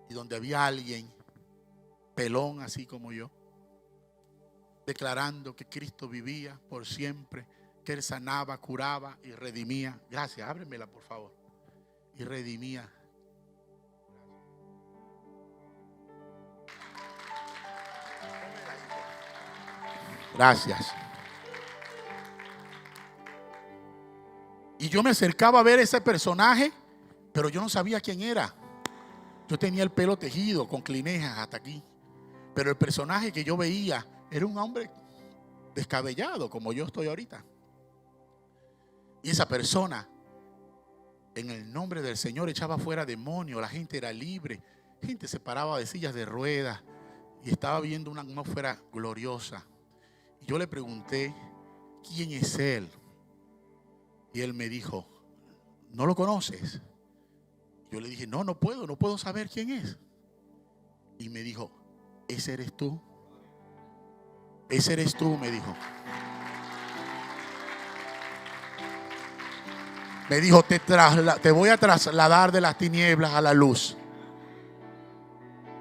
A: y donde había alguien pelón así como yo, declarando que Cristo vivía por siempre, que Él sanaba, curaba y redimía. Gracias, ábremela por favor. Y redimía. Gracias. Y yo me acercaba a ver ese personaje, pero yo no sabía quién era. Yo tenía el pelo tejido con clinejas hasta aquí, pero el personaje que yo veía era un hombre descabellado como yo estoy ahorita. Y esa persona en el nombre del Señor echaba fuera demonios, la gente era libre, gente se paraba de sillas de ruedas y estaba viendo una atmósfera gloriosa. Y yo le pregunté, ¿quién es él? Y él me dijo, ¿no lo conoces? Yo le dije, no puedo saber quién es. Y me dijo, ese eres tú. Ese eres tú, me dijo. Me dijo, te voy a trasladar de las tinieblas a la luz,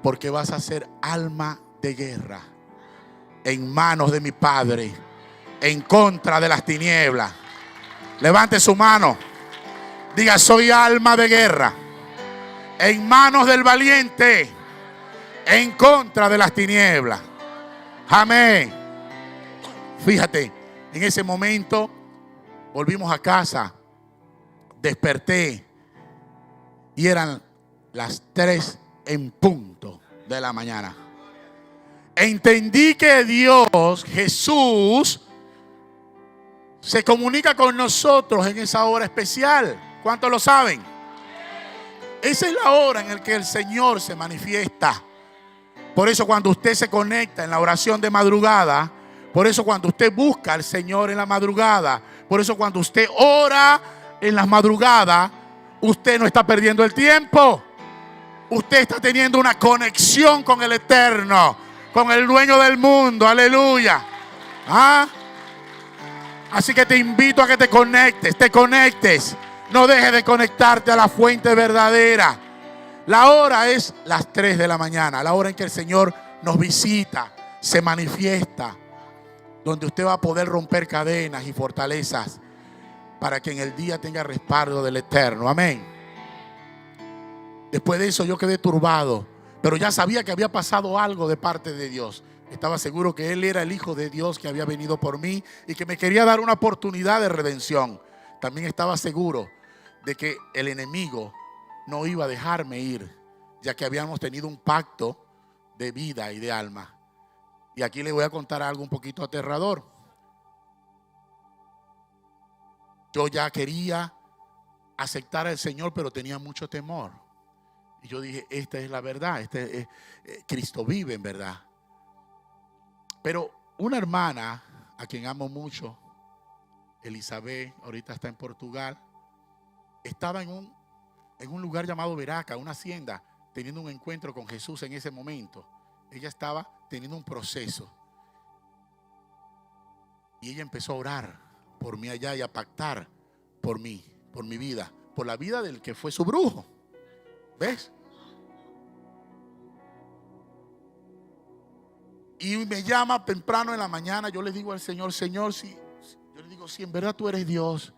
A: porque vas a ser alma de guerra en manos de mi Padre, en contra de las tinieblas. Levante su mano, diga, soy alma de guerra en manos del valiente, en contra de las tinieblas. Amén. Fíjate, en ese momento volvimos a casa, desperté y eran las 3 en punto de la mañana. Entendí que Dios, Jesús, se comunica con nosotros en esa hora especial. ¿Cuántos lo saben? Esa es la hora en la que el Señor se manifiesta. Por eso cuando usted se conecta en la oración de madrugada, por eso cuando usted busca al Señor en la madrugada, por eso cuando usted ora en las madrugadas, usted no está perdiendo el tiempo. Usted está teniendo una conexión con el Eterno, con el dueño del mundo. Aleluya. Así que te invito a que te conectes. No dejes de conectarte a la fuente verdadera. La hora es las 3 de la mañana, la hora en que el Señor nos visita, se manifiesta, donde usted va a poder romper cadenas y fortalezas para que en el día tenga respaldo del Eterno. Amén. Después de eso yo quedé turbado, pero ya sabía que había pasado algo de parte de Dios. Estaba seguro que Él era el Hijo de Dios que había venido por mí y que me quería dar una oportunidad de redención. También estaba seguro de que el enemigo no iba a dejarme ir, ya que habíamos tenido un pacto de vida y de alma. Y aquí les voy a contar algo un poquito aterrador. Yo ya quería aceptar al Señor, pero tenía mucho temor. Y yo dije, esta es la verdad, Cristo vive en verdad. Pero una hermana a quien amo mucho, Elizabeth, ahorita está en Portugal, estaba en un lugar llamado Veraca, una hacienda, teniendo un encuentro con Jesús en ese momento. Ella estaba teniendo un proceso. Y ella empezó a orar por mí allá y a pactar por mí, por mi vida, por la vida del que fue su brujo. ¿Ves? Y me llama temprano en la mañana. Yo le digo al Señor, Señor, si en verdad tú eres Dios,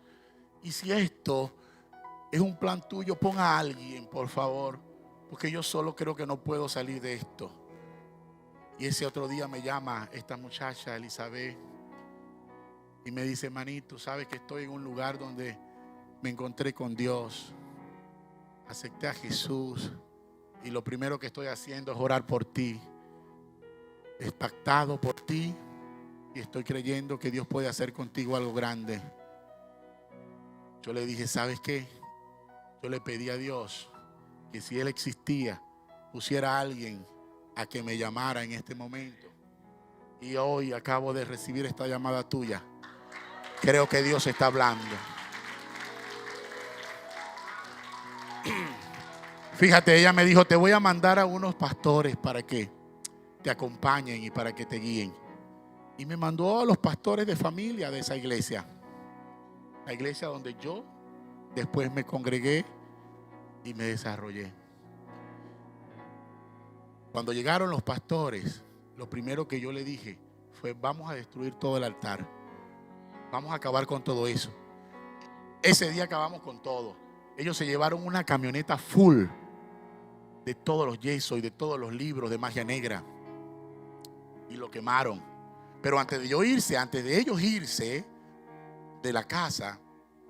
A: y si esto es un plan tuyo, pon a alguien, por favor, porque yo solo creo que no puedo salir de esto. Y ese otro día me llama esta muchacha, Elizabeth, y me dice, manito, sabes que estoy en un lugar donde me encontré con Dios, acepté a Jesús, y lo primero que estoy haciendo es orar por ti. He pactado por ti y estoy creyendo que Dios puede hacer contigo algo grande. Yo le dije, ¿sabes qué? Yo le pedí a Dios que si Él existía, pusiera a alguien a que me llamara en este momento. Y hoy acabo de recibir esta llamada tuya. Creo que Dios está hablando. Fíjate, ella me dijo, te voy a mandar a unos pastores para que te acompañen y para que te guíen. Y me mandó a los pastores de familia de esa iglesia. La iglesia donde yo después me congregué y me desarrollé. Cuando llegaron los pastores, lo primero que yo le dije fue, vamos a destruir todo el altar. Vamos a acabar con todo eso. Ese día acabamos con todo. Ellos se llevaron una camioneta full de todos los yesos y de todos los libros de magia negra y lo quemaron. Pero antes de ellos irse de la casa,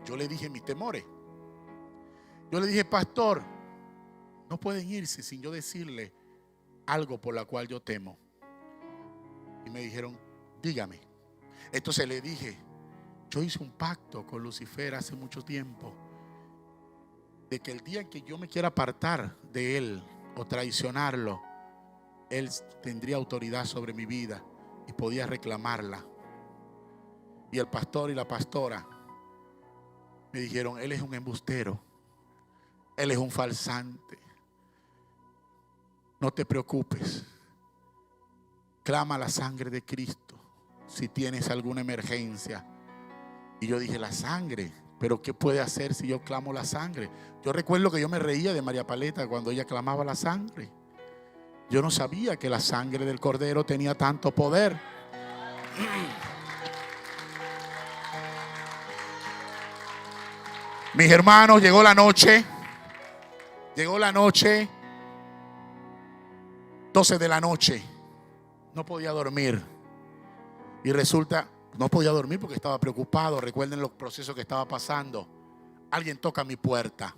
A: yo le dije mis temores. Yo le dije, pastor, no pueden irse sin yo decirle algo por la cual yo temo. Y me dijeron, dígame. Entonces le dije, yo hice un pacto con Lucifer hace mucho tiempo de que el día en que yo me quiera apartar de Él o traicionarlo, Él tendría autoridad sobre mi vida y podía reclamarla. Y el pastor y la pastora me dijeron: Él es un embustero, Él es un falsante. No te preocupes, clama la sangre de Cristo si tienes alguna emergencia. Y yo dije: la sangre, pero ¿qué puede hacer si yo clamo la sangre? Yo recuerdo que yo me reía de María Paleta cuando ella clamaba la sangre. Yo no sabía que la sangre del Cordero tenía tanto poder. Mis hermanos, llegó la noche, 12 de la noche, no podía dormir. Y resulta, no podía dormir porque estaba preocupado. Recuerden los procesos que estaba pasando. Alguien toca mi puerta.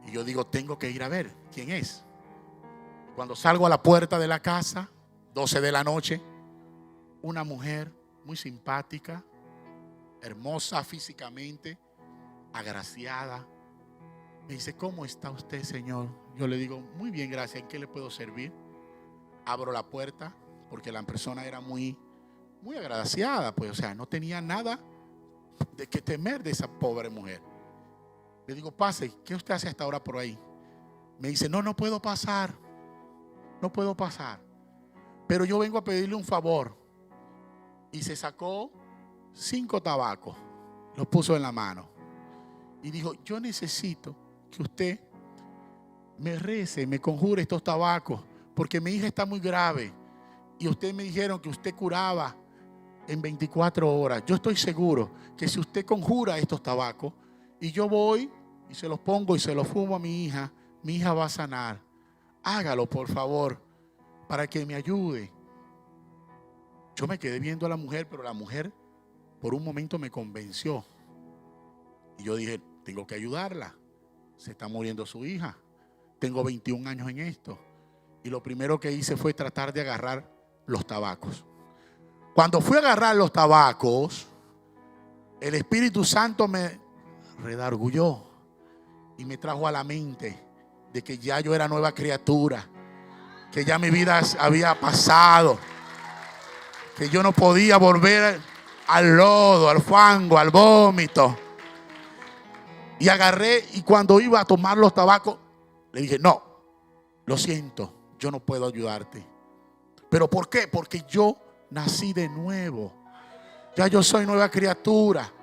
A: Y yo digo: tengo que ir a ver quién es. Cuando salgo a la puerta de la casa, 12 de la noche, una mujer muy simpática, hermosa físicamente, agraciada, me dice: ¿cómo está usted, señor? Yo le digo: muy bien, gracias. ¿En qué le puedo servir? Abro la puerta porque la persona era muy agraciada, pues, o sea, no tenía nada de qué temer de esa pobre mujer. Le digo: pase, ¿qué usted hace hasta ahora por ahí? Me dice: no puedo pasar, pero yo vengo a pedirle un favor. Y se sacó 5 tabacos, los puso en la mano y dijo: yo necesito que usted me rece, me conjure estos tabacos, porque mi hija está muy grave y ustedes me dijeron que usted curaba en 24 horas. Yo estoy seguro que si usted conjura estos tabacos y yo voy y se los pongo y se los fumo a mi hija va a sanar. Hágalo, por favor, para que me ayude. Yo me quedé viendo a la mujer, pero la mujer por un momento me convenció. Y yo dije: tengo que ayudarla. Se está muriendo su hija. Tengo 21 años en esto. Y lo primero que hice fue tratar de agarrar los tabacos. Cuando fui a agarrar los tabacos, el Espíritu Santo me redargulló y me trajo a la mente de que ya yo era nueva criatura, que ya mi vida había pasado, que yo no podía volver al lodo, al fango, al vómito. Y agarré, y cuando iba a tomar los tabacos, le dije: no, lo siento, yo no puedo ayudarte. ¿Pero por qué? Porque yo nací de nuevo. Ya yo soy nueva criatura.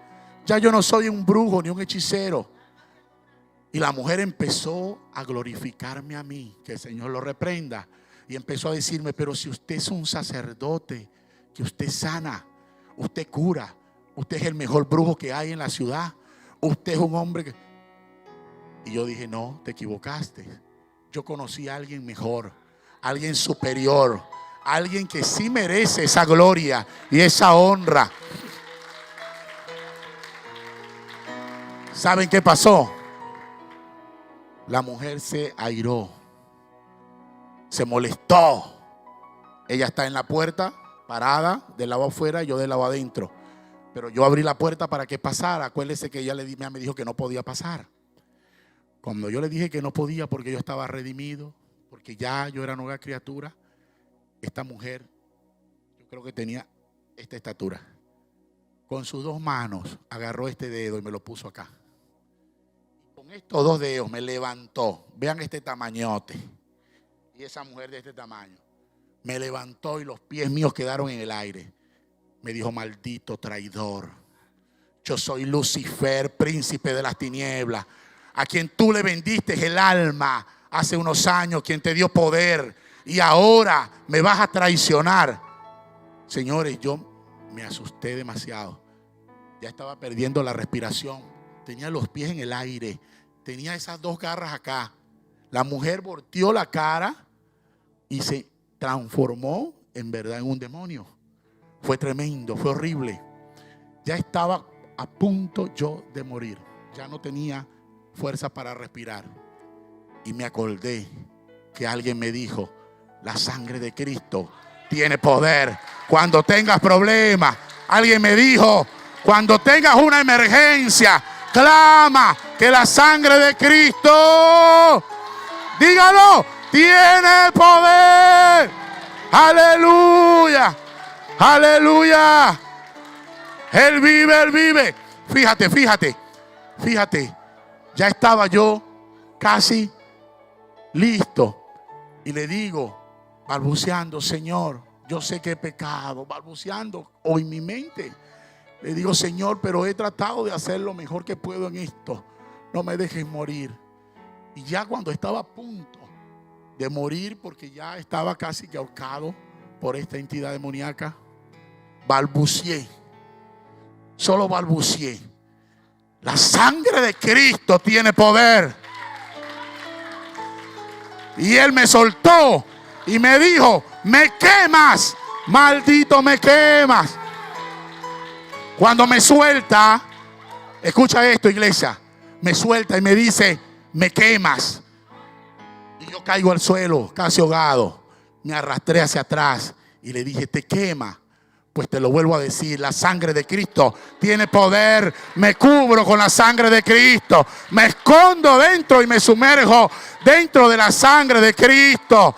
A: Ya yo no soy un brujo ni un hechicero. Y la mujer empezó a glorificarme a mí, que el Señor lo reprenda. Y empezó a decirme: pero si usted es un sacerdote, que usted sana, usted cura, usted es el mejor brujo que hay en la ciudad, usted es un hombre que... Y yo dije: no, te equivocaste. Yo conocí a alguien mejor, alguien superior, alguien que sí merece esa gloria y esa honra. ¿Saben qué pasó? La mujer se airó, se molestó. Ella está en la puerta, parada, del lado afuera, yo del lado adentro. Pero yo abrí la puerta para que pasara. Acuérdese que ella me dijo que no podía pasar. Cuando yo le dije que no podía porque yo estaba redimido, porque ya yo era nueva criatura, esta mujer, yo creo que tenía esta estatura, con sus 2 manos agarró este dedo y me lo puso acá. Con estos 2 dedos me levantó. Vean este tamañote. Y esa mujer de este tamaño me levantó y los pies míos quedaron en el aire. Me dijo: maldito traidor, yo soy Lucifer, príncipe de las tinieblas, a quien tú le vendiste el alma hace unos años, quien te dio poder, y ahora me vas a traicionar. Señores, yo me asusté demasiado. Ya estaba perdiendo la respiración. Tenía los pies en el aire. Tenía esas 2 garras acá. La mujer volteó la cara y se transformó en verdad en un demonio. Fue tremendo, fue horrible. Ya estaba a punto yo de morir. Ya no tenía fuerza para respirar. Y me acordé que alguien me dijo: la sangre de Cristo tiene poder. Cuando tengas problemas, alguien me dijo: cuando tengas una emergencia, clama que la sangre de Cristo, dígalo, tiene poder. Aleluya, aleluya. Él vive, Él vive. Fíjate. Ya estaba yo casi listo. Y le digo, balbuceando, Señor, yo sé que he pecado. Balbuceando o en mi mente. Le digo, Señor, pero he tratado de hacer lo mejor que puedo en esto. No me dejes morir. Y ya cuando estaba a punto de morir, porque ya estaba casi que ahorcado por esta entidad demoníaca, balbuceé. Solo balbuceé. La sangre de Cristo tiene poder. Y Él me soltó y me dijo, me quemas, maldito me quemas. Cuando me suelta, escucha esto, iglesia, me suelta y me dice, me quemas. Y yo caigo al suelo, casi ahogado. Me arrastré hacia atrás y le dije, te quema. Pues te lo vuelvo a decir, la sangre de Cristo tiene poder. Me cubro con la sangre de Cristo. Me escondo dentro y me sumerjo dentro de la sangre de Cristo.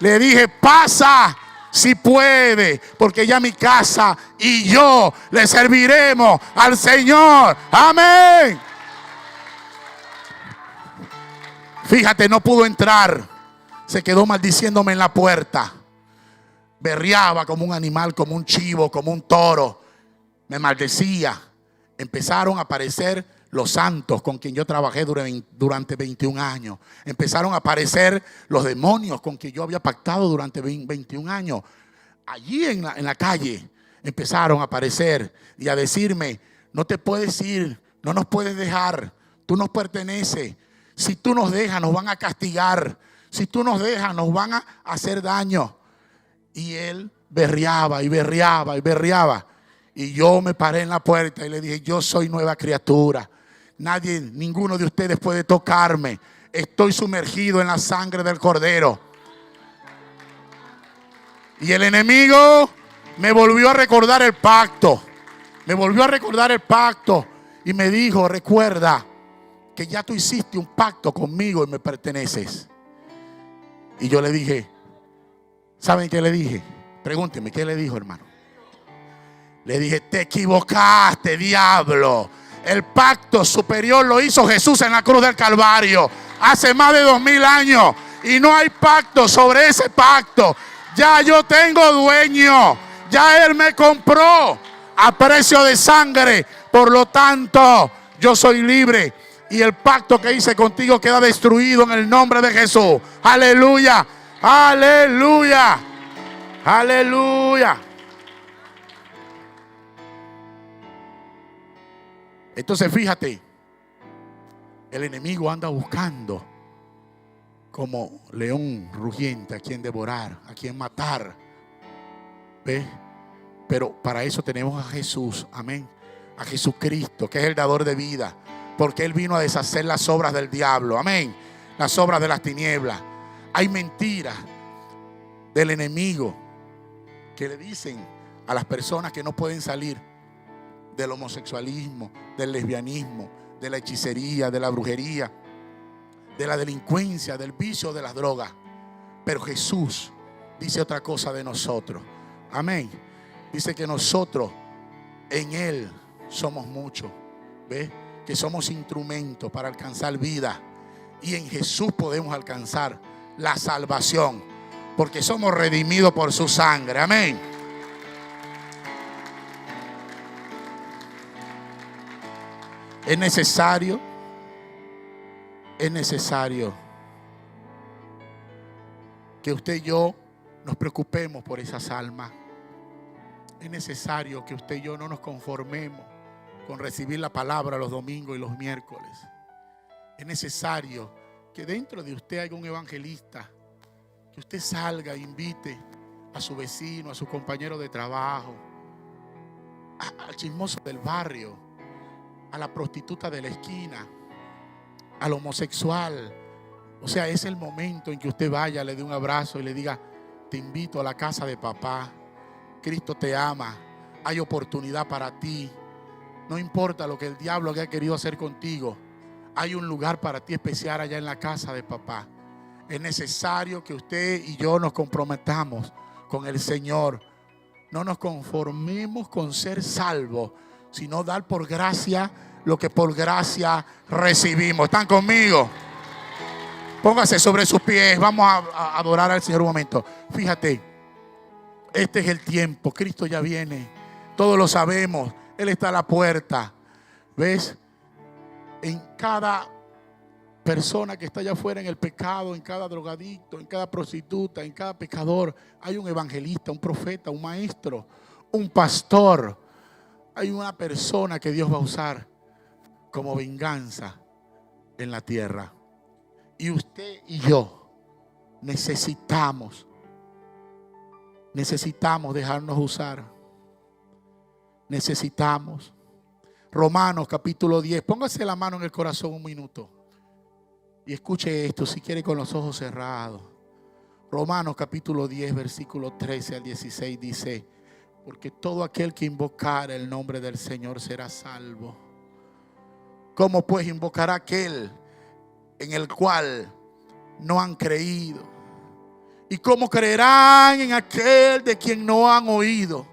A: Le dije, pasa si puede, porque ya mi casa y yo le serviremos al Señor. Amén. Fíjate, no pudo entrar. Se quedó maldiciéndome en la puerta. Berreaba como un animal, como un chivo, como un toro. Me maldecía. Empezaron a aparecer los santos con quien yo trabajé durante 21 años. Empezaron a aparecer los demonios con quien yo había pactado durante 21 años. Allí en la calle empezaron a aparecer y a decirme, no te puedes ir, no nos puedes dejar, tú nos perteneces. Si tú nos dejas, nos van a castigar. Si tú nos dejas, nos van a hacer daño. Y él berreaba y berreaba y berreaba. Y yo me paré en la puerta y le dije, yo soy nueva criatura. Ninguno de ustedes puede tocarme. Estoy sumergido en la sangre del Cordero. Y el enemigo me volvió a recordar el pacto. Me volvió a recordar el pacto. Y me dijo, recuerda que ya tú hiciste un pacto conmigo y me perteneces. Y yo le dije, ¿saben qué le dije? Pregúntenme, ¿qué le dijo, hermano? Le dije, te equivocaste, diablo. El pacto superior lo hizo Jesús en la cruz del Calvario hace más de 2000 años. Y no hay pacto sobre ese pacto. Ya yo tengo dueño. Ya Él me compró a precio de sangre. Por lo tanto, yo soy libre. Y el pacto que hice contigo queda destruido en el nombre de Jesús. Aleluya. Aleluya. Aleluya. Entonces fíjate, el enemigo anda buscando como león rugiente a quien devorar, a quien matar. ¿Ves? Pero para eso tenemos a Jesús, amén, a Jesucristo, que es el dador de vida, porque Él vino a deshacer las obras del diablo, amén, las obras de las tinieblas. Hay mentiras del enemigo que le dicen a las personas que no pueden salir del homosexualismo, del lesbianismo, de la hechicería, de la brujería, de la delincuencia, del vicio, de las drogas. Pero Jesús dice otra cosa de nosotros. Amén. Dice que nosotros en Él somos muchos. ¿Ves? Que somos instrumentos para alcanzar vida. Y en Jesús podemos alcanzar la salvación. Porque somos redimidos por su sangre. Amén. Es necesario que usted y yo nos preocupemos por esas almas. Es necesario que usted y yo no nos conformemos con recibir la palabra los domingos y los miércoles. Es necesario que dentro de usted haya un evangelista, que usted salga e invite a su vecino, a su compañero de trabajo, al chismoso del barrio, a la prostituta de la esquina, al homosexual. O sea, es el momento en que usted vaya, le dé un abrazo y le diga, te invito a la casa de papá. Cristo te ama. Hay oportunidad para ti. No importa lo que el diablo haya querido hacer contigo, hay un lugar para ti especial allá en la casa de papá. Es necesario que usted y yo nos comprometamos con el Señor. No nos conformemos con ser salvos, sino dar por gracia lo que por gracia recibimos. ¿Están conmigo? Póngase sobre sus pies. Vamos a adorar al Señor un momento. Fíjate, este es el tiempo. Cristo ya viene. Todos lo sabemos. Él está a la puerta. ¿Ves? En cada persona que está allá afuera en el pecado, en cada drogadicto, en cada prostituta, en cada pecador, hay un evangelista, un profeta, un maestro, un pastor. Hay una persona que Dios va a usar como venganza en la tierra. Y usted y yo necesitamos dejarnos usar. Necesitamos. Romanos capítulo 10. Póngase la mano en el corazón un minuto y escuche esto, si quiere, con los ojos cerrados. Romanos capítulo 10, versículo 13 al 16 dice: porque todo aquel que invocara el nombre del Señor será salvo. ¿Cómo pues invocará aquel en el cual no han creído? ¿Y cómo creerán en aquel de quien no han oído?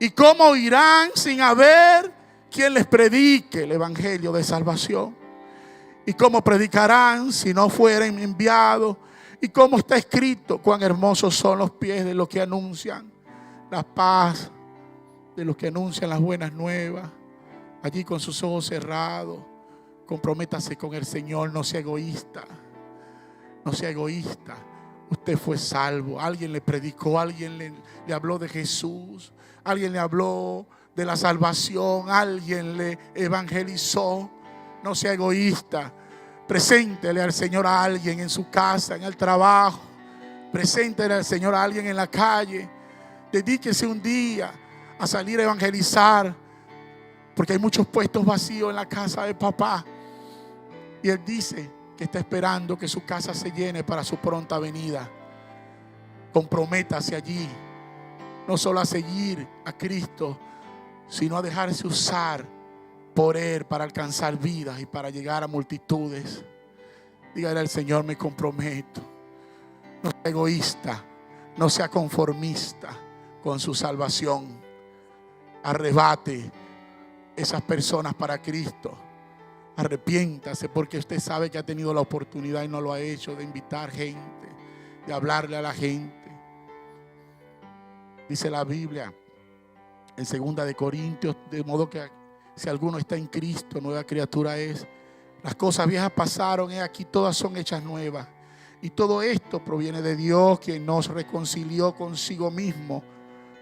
A: ¿Y cómo oirán sin haber quien les predique el evangelio de salvación? ¿Y cómo predicarán si no fueren enviados? ¿Y cómo está escrito? Cuán hermosos son los pies de los que anuncian la paz, de los que anuncian las buenas nuevas. Allí con sus ojos cerrados, comprométase con el Señor. No sea egoísta. No sea egoísta. Usted fue salvo. Alguien le predicó, alguien le habló de Jesús, alguien le habló de la salvación, alguien le evangelizó. No sea egoísta. Preséntele al Señor a alguien en su casa, en el trabajo. Preséntele al Señor a alguien en la calle. Dedíquese un día a salir a evangelizar, porque hay muchos puestos vacíos en la casa de papá. Y Él dice que está esperando que su casa se llene para su pronta venida. Comprométase allí, no solo a seguir a Cristo, sino a dejarse usar por Él para alcanzar vidas y para llegar a multitudes. Dígale al Señor: me comprometo. No sea egoísta, no sea conformista con su salvación. Arrebate esas personas para Cristo. Arrepiéntase, porque usted sabe que ha tenido la oportunidad y no lo ha hecho, de invitar gente, de hablarle a la gente. Dice la Biblia en 2 de Corintios, de modo que si alguno está en Cristo, nueva criatura es. Las cosas viejas pasaron, y aquí todas son hechas nuevas. Y todo esto proviene de Dios, quien nos reconcilió consigo mismo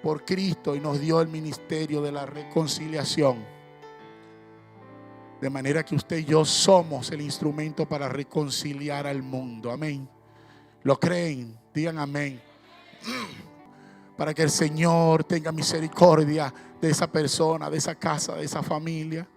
A: por Cristo y nos dio el ministerio de la reconciliación. De manera que usted y yo somos el instrumento para reconciliar al mundo. Amén. ¿Lo creen? Digan amén. Para que el Señor tenga misericordia de esa persona, de esa casa, de esa familia.